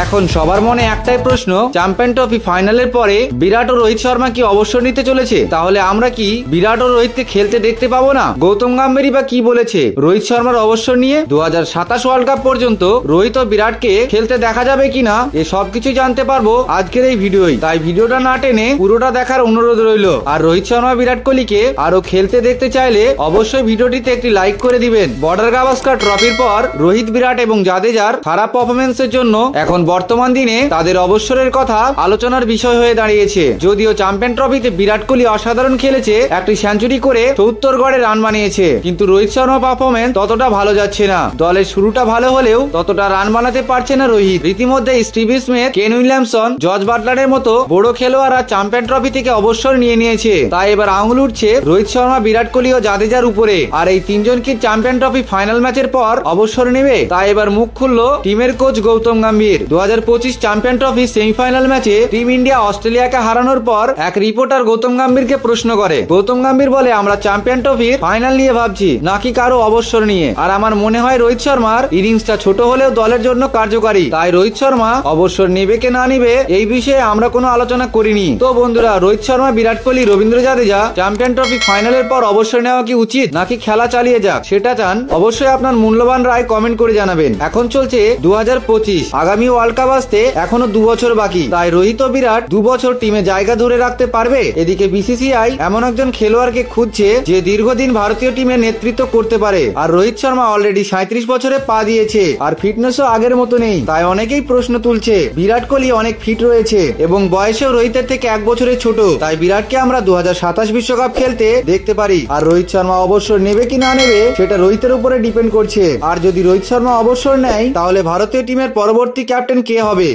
এখন সবার মনে একটাই প্রশ্ন, চ্যাম্পিয়ন ট্রফি ফাইনালের পরে বিরাট ও রোহিত শর্মা কি অবসর নিতে চলেছে? তাহলে আমরা কি বিরাট ও রোহিতকে খেলতে দেখতে পাবো না? গৌতম গম্ভীর বা কি বলেছে রোহিত শর্মার অবসর নিয়ে? 2027 ওয়ার্ল্ড কাপ পর্যন্ত রোহিত ও বিরাটকে খেলতে দেখা যাবে কিনা এ সবকিছু জানতে পারবো আজকের এই ভিডিওই। তাই ভিডিওটা না টেনে পুরোটা দেখার অনুরোধ রইল। আর রোহিত শর্মা বিরাট কোহলিকে আরো খেলতে দেখতে চাইলে অবশ্যই ভিডিওটিতে একটি লাইক করে দিবেন। বর্ডার গাভাস্কার ট্রফির পর রোহিত, বিরাট এবং জাদেজার খারাপ পারফরমেন্সের জন্য এখন বর্তমান দিনে তাদের অবসরের কথা আলোচনার বিষয় হয়ে দাঁড়িয়েছে। যদিও চ্যাম্পিয়ন ট্রফিতে বিরাট কোহলি অসাধারণ খেলেছে, একটি সেঞ্চুরি করে ৭০ গড়ে রান বানিয়েছে, কিন্তু রোহিত শর্মা পারফরমেন্স ততটা ভালো যাচ্ছে না। দলের শুরুটা ভালো হলেও ততটা রান বানাতে পারছে না রোহিত। রীতিমধ্যে Steve Smith, Kane Williamson, George বাটলারের মতো বড় খেলোয়াড়রা চ্যাম্পিয়ন ট্রফি থেকে অবসর নিয়ে নিয়েছে। তাই এবার আঙুল উঠছে রোহিত শর্মা, বিরাট কোহলি ও জাদেজার উপরে। আর এই তিনজন কি চ্যাম্পিয়ন ট্রফি ফাইনাল ম্যাচের পর অবসর নেবে? তাই এবার মুখ খুললো টিমের coach Gautam Gambhir. 2025 champion trophy semifinal ম্যাচে টিম ইন্ডিয়া অস্ট্রেলিয়াকে হারানোর পর এক রিপোর্টার গৌতম গম্ভীরকে প্রশ্ন করে। গৌতম গম্ভীর বলে, আমরা চ্যাম্পিয়ন ট্রফির ফাইনাল নিয়ে ভাবছি, নাকি কারো অবসর নিয়ে। আর আমার মনে হয় রোহিত শর্মার ইনিংসটা ছোট হলেও দলের জন্য কার্যকারী। তাই রোহিত শর্মা অবসর নেবে কে না নিবে এই বিষয়ে আমরা কোনো আলোচনা করিনি। তো বন্ধুরা, রোহিত শর্মা, বিরাট কোহলি, রবীন্দ্র জাদেজা চ্যাম্পিয়ন ট্রফি ফাইনালের পর অবসর নেওয়া কি উচিত, নাকি খেলা চালিয়ে যাক? সেটা চান অবশ্যই আপনার মূল্যবান রায় কমেন্ট করে জানাবেন। এখন চলছে 2025, আগামী ওয়ার্ল্ড কাপ আসতে এখনো 2 বছর বাকি। তাই রোহিত ও বিরাট 2 বছর টিমে জায়গা ধরে রাখতে পারবে? এদিকে বিসিসিআই এমন একজন খেলোয়াড়কে খুঁজছে যে দীর্ঘদিন ভারতীয় টিমে নেতৃত্ব করতে পারে। আর রোহিত শর্মা অলরেডি 37 বছরে পা দিয়েছে, আর ফিটনেসও আগের মতো নেই। তাই অনেকেই প্রশ্ন তুলছে, বিরাট কোহলি অনেক ফিট রয়েছে এবং বয়সেও রোহিতের থেকে 1 বছরের ছোট। তাই বিরাটকে আমরা 2027 বিশ্বকাপ খেলতে দেখতে পারি। আর রোহিত শর্মা অবসর নেবে কি না নেবে সেটা রোহিতের উপরে ডিপেন্ড করছে। আর যদি রোহিত শর্মা অবসর নেয় তাহলে ভারতীয় টিমের পরবর্তী ক্যাপ্টেন কে হবে?